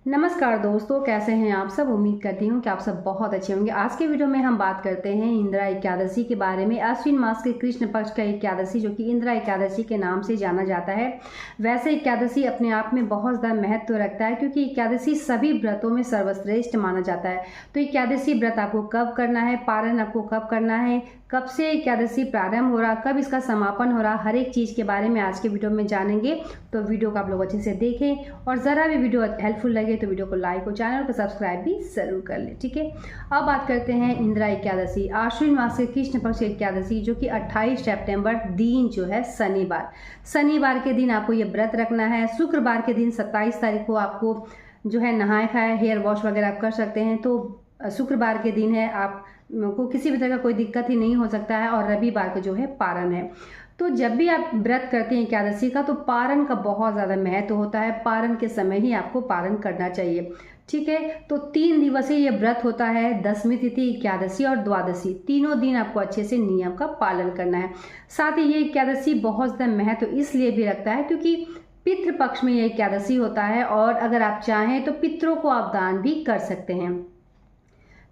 नमस्कार दोस्तों, कैसे हैं आप सब। उम्मीद करती हूँ कि आप सब बहुत अच्छे होंगे। आज के वीडियो में हम बात करते हैं इंदिरा एकादशी के बारे में। अश्विन मास के कृष्ण पक्ष का एकादशी जो कि इंदिरा एकादशी के नाम से जाना जाता है। वैसे एकादशी अपने आप में बहुत ज़्यादा महत्व रखता है क्योंकि एकादशी सभी व्रतों में सर्वश्रेष्ठ माना जाता है। तो एकादशी व्रत आपको कब करना है, पारण आपको कब करना है, कब से एकादशी प्रारंभ हो रहा, कब इसका समापन हो रहा, हर एक चीज़ के बारे में आज के वीडियो में जानेंगे। तो वीडियो को आप लोग अच्छे से देखें और ज़रा भी वीडियो हेल्पफुल लगे तो वीडियो को लाइक और चैनल को सब्सक्राइब भी ज़रूर कर लें। ठीक है, अब बात करते हैं इंदिरा एकादशी। आश्विन मास के कृष्ण पक्ष एकादशी जो कि 28 सितंबर दिन जो है शनिवार के दिन आपको ये व्रत रखना है। शुक्रवार के दिन 27 तारीख को आपको जो है नहाए खाए हेयर वॉश वगैरह आप कर सकते हैं। तो शुक्रवार के दिन है, आप को किसी भी तरह का कोई दिक्कत ही नहीं हो सकता है। और रविवार को जो है पारण है। तो जब भी आप व्रत करते हैं एकादशी का तो पारण का बहुत ज़्यादा महत्व होता है। पारण के समय ही आपको पारण करना चाहिए। ठीक है, तो 3 दिवसीय ये व्रत होता है। दशमी तिथि, एकादशी और द्वादशी, तीनों दिन आपको अच्छे से नियम का पालन करना है। साथ ही ये एकादशी बहुत ज़्यादा महत्व इसलिए भी रखता है क्योंकि पितृ पक्ष में ये एकादशी होता है और अगर आप चाहें तो पितरों को आप दान भी कर सकते हैं।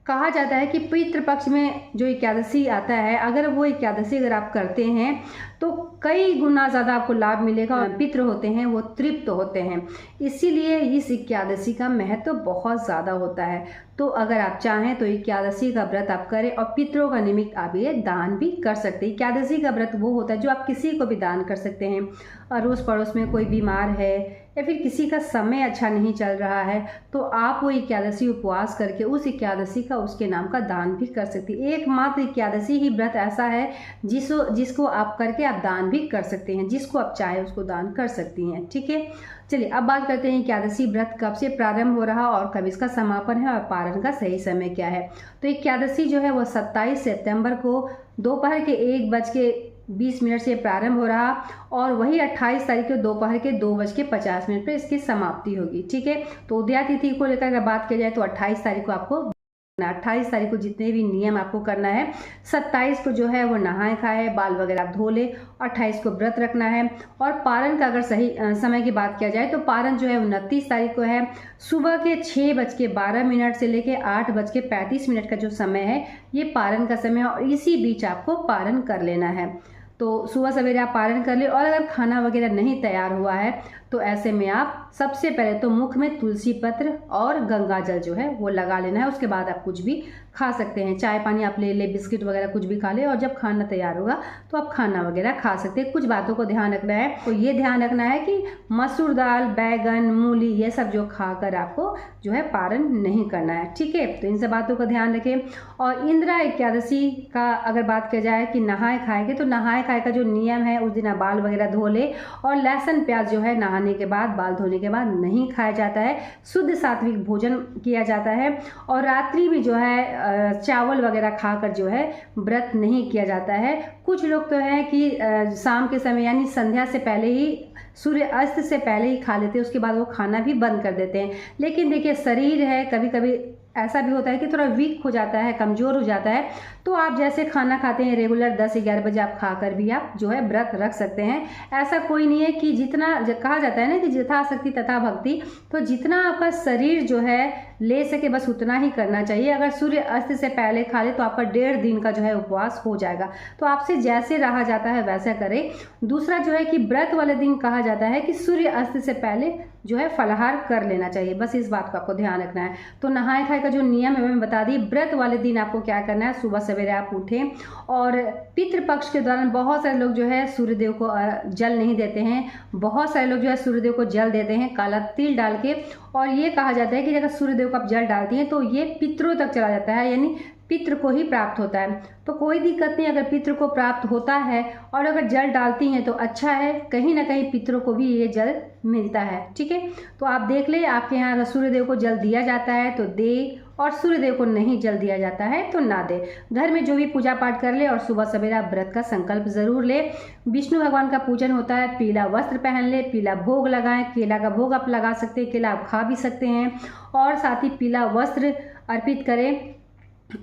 कहा जाता है कि पितृ पक्ष में जो एकादशी आता है, अगर वो एकादशी अगर आप करते हैं तो कई गुना ज़्यादा आपको लाभ मिलेगा और पितृ होते हैं वो तृप्त होते हैं। इसीलिए इस एकादशी का महत्व बहुत ज़्यादा होता है। तो अगर आप चाहें तो एकादशी का व्रत आप करें और पितरों का निमित्त आप ये दान भी कर सकते हैं। एकादशी का व्रत वो होता है जो आप किसी को भी दान कर सकते हैं। अड़ोस पड़ोस में कोई बीमार है या फिर किसी का समय अच्छा नहीं चल रहा है तो आप वो एकादशी उपवास करके उस एकादशी का उसके नाम का दान भी कर सकती है। एकमात्र एकादशी ही व्रत ऐसा है जिसको आप करके आप दान भी कर सकते हैं। जिसको आप चाहे उसको दान कर सकती हैं। ठीक है, चलिए अब बात करते हैं एकादशी व्रत कब से प्रारंभ हो रहा और कब इसका समापन है और पारण का सही समय क्या है। तो एकादशी जो है वो 27 सितंबर को दोपहर के 1:20 से प्रारंभ हो रहा और वही 28 तारीख को दोपहर के 2:50 पर इसकी समाप्ति होगी। ठीक है, तो उदया तिथि को लेकर अगर बात की जाए तो 28 तारीख को आपको 28 तारीख को जितने भी नियम आपको करना है, 27 को जो है वो नहाए खाए बाल वगैरह आप धो ले, 28 को व्रत रखना है। और पारण का अगर सही समय की बात किया जाए तो पारण जो है 29 तारीख को है। सुबह के 6:12 से लेके 8:35 का जो समय है ये पारण का समय है और इसी बीच आपको पारण कर लेना है। तो सुबह सवेरे आप पारण कर ले और अगर खाना वगैरह नहीं तैयार हुआ है तो ऐसे में आप सबसे पहले तो मुख में तुलसी पत्र और गंगा जल जो है वो लगा लेना है। उसके बाद आप कुछ भी खा सकते हैं, चाय पानी आप ले बिस्किट वगैरह कुछ भी खा ले और जब खाना तैयार होगा तो आप खाना वगैरह खा सकते हैं। कुछ बातों को ध्यान रखना है। तो ये ध्यान रखना है कि मसूर दाल, बैगन, मूली ये सब जो खाकर आपको जो है पारण नहीं करना है। ठीक है, तो इन सब बातों का ध्यान रखें। और इंदिरा एकादशी का अगर बात की जाए कि नहाए खाएंगे तो नहाए खाए का जो नियम है उस दिन आप बाल वगैरह धो ले और लहसुन प्याज जो है नहाने के बाद बाल धोने के बाद नहीं खाया जाता है। शुद्ध सात्विक भोजन किया जाता है और रात्रि भी जो है चावल वगैरह खाकर जो है व्रत नहीं किया जाता है। कुछ लोग तो हैं कि शाम के समय यानी संध्या से पहले ही, सूर्य अस्त से पहले ही खा लेते हैं, उसके बाद वो खाना भी बंद कर देते हैं। लेकिन देखिए शरीर है, कभी कभी ऐसा भी होता है कि थोड़ा वीक हो जाता है, कमज़ोर हो जाता है। तो आप जैसे खाना खाते हैं रेगुलर 10-11 बजे आप खाकर भी आप जो है व्रत रख सकते हैं। ऐसा कोई नहीं है कि जितना कहा जाता है ना कि यथाशक्ति तथा भक्ति, तो जितना आपका शरीर जो है ले सके बस उतना ही करना चाहिए। अगर सूर्य अस्त से पहले खा ले तो आपका 1.5 दिन का जो है उपवास हो जाएगा। तो आपसे जैसे रहा जाता है वैसा करें। दूसरा जो है कि व्रत वाले दिन कहा जाता है कि सूर्य अस्त से पहले जो है फलाहार कर लेना चाहिए। बस इस बात का आपको ध्यान रखना है। तो नहाए खाए का जो नियम है मैं बता दी। व्रत वाले दिन आपको क्या करना है, सुबह सवेरे आप उठें और पितृपक्ष के दौरान बहुत सारे लोग जो है सूर्यदेव को जल नहीं देते हैं। बहुत सारे लोग जो है सूर्यदेव को जल देते हैं काला तिल डाल के। और ये कहा जाता है कि अगर सूर्यदेव को आप जल डालती हैं तो ये पितरों तक चला जाता है, यानी पितृ को ही प्राप्त होता है। तो कोई दिक्कत नहीं अगर पितृ को प्राप्त होता है और अगर जल डालती हैं तो अच्छा है, कहीं ना कहीं पितरों को भी ये जल मिलता है। ठीक है, तो आप देख ले आपके यहाँ अगर सूर्यदेव को जल दिया जाता है तो दे और सूर्यदेव को नहीं जल दिया जाता है तो ना दे। घर में जो भी पूजा पाठ कर ले और सुबह सवेरा व्रत का संकल्प जरूर ले। विष्णु भगवान का पूजन होता है, पीला वस्त्र पहन ले, पीला भोग लगाएं। केला का भोग आप लगा सकते हैं, केला आप खा भी सकते हैं और साथ ही पीला वस्त्र अर्पित करें।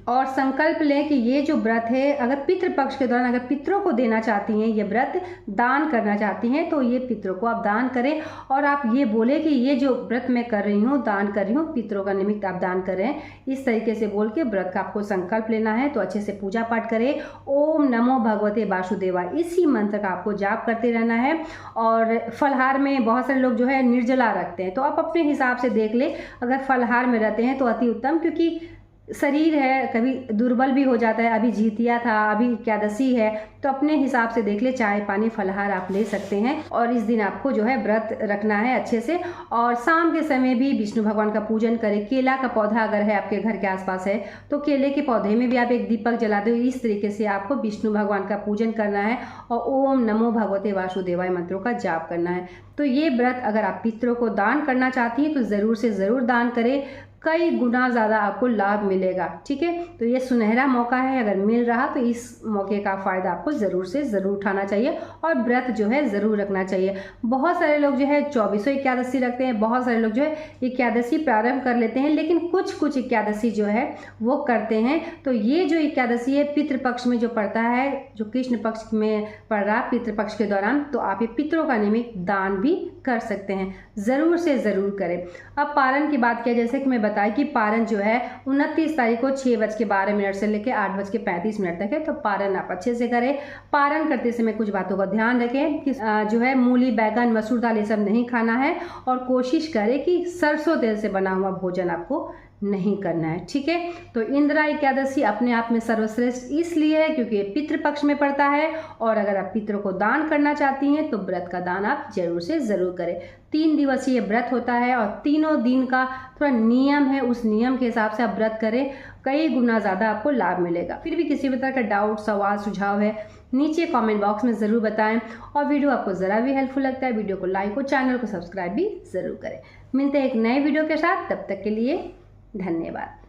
और संकल्प लें कि ये जो व्रत है, अगर पितृपक्ष के दौरान अगर पितरों को देना चाहती हैं, ये व्रत दान करना चाहती हैं, तो ये पितरों को आप दान करें। और आप ये बोले कि ये जो व्रत मैं कर रही हूँ, दान कर रही हूँ, पितरों का निमित्त आप दान कर रहे हैं, इस तरीके से बोल के व्रत का आपको संकल्प लेना है। तो अच्छे से पूजा पाठ करें, ओम नमो भगवते वासुदेवाय, इसी मंत्र का आपको जाप करते रहना है। और फलहार में बहुत सारे लोग जो है निर्जला रखते हैं, तो आप अपने हिसाब से देख लें। अगर फलहार में रहते हैं तो अति उत्तम, क्योंकि शरीर है कभी दुर्बल भी हो जाता है। अभी जीतिया था, अभी एकादशी है, तो अपने हिसाब से देख ले, चाय पानी फलहार आप ले सकते हैं। और इस दिन आपको जो है व्रत रखना है अच्छे से। और शाम के समय भी विष्णु भगवान का पूजन करें। केला का पौधा अगर है आपके घर के आसपास है, तो केले के पौधे में भी आप एक दीपक जला दो। इस तरीके से आपको विष्णु भगवान का पूजन करना है और ओम नमो भगवते वासुदेवाय मंत्रों का जाप करना है। तो ये व्रत अगर आप पितरों को दान करना चाहती हैं तो ज़रूर से ज़रूर दान करें, कई गुना ज़्यादा आपको लाभ मिलेगा। ठीक है, तो ये सुनहरा मौका है, अगर मिल रहा तो इस मौके का फ़ायदा आपको ज़रूर से ज़रूर उठाना चाहिए और व्रत जो है ज़रूर रखना चाहिए। बहुत सारे लोग जो है 24 एकादशी रखते हैं, बहुत सारे लोग जो है एकादशी प्रारंभ कर लेते हैं, लेकिन कुछ एकादशी जो है वो करते हैं। तो ये जो एकादशी है पितृपक्ष में जो पड़ता है, जो कृष्ण पक्ष में पड़ रहा पितृपक्ष के दौरान, तो आप ये पितरों का निमित्त दान भी कर सकते हैं। ज़रूर से ज़रूर करें। अब पारण की बात किया, जैसे कि मैं बताया कि पारण जो है 29 तारीख को 6:12 से लेकर 8:35 तक है। तो पारण आप अच्छे से करें। पारण करते समय कुछ बातों का ध्यान रखें कि जो है मूली, बैगन, मसूर दाल ये सब नहीं खाना है। और कोशिश करें कि सरसों तेल से बना हुआ भोजन आपको नहीं करना है। ठीक है, तो इंदिरा एकादशी अपने आप में सर्वश्रेष्ठ इसलिए है क्योंकि ये पितृपक्ष में पड़ता है। और अगर आप पितरों को दान करना चाहती हैं तो व्रत का दान आप जरूर से ज़रूर करें। 3 दिवसीय व्रत होता है और तीनों दिन का थोड़ा नियम है, उस नियम के हिसाब से आप व्रत करें, कई गुना ज़्यादा आपको लाभ मिलेगा। फिर भी किसी भी तरह का डाउट, सवाल, सुझाव है, नीचे कमेंट बॉक्स में ज़रूर बताएं। और वीडियो आपको ज़रा भी हेल्पफुल लगता है, वीडियो को लाइक और चैनल को सब्सक्राइब भी ज़रूर करें। मिलते हैं एक नए वीडियो के साथ, तब तक के लिए धन्यवाद।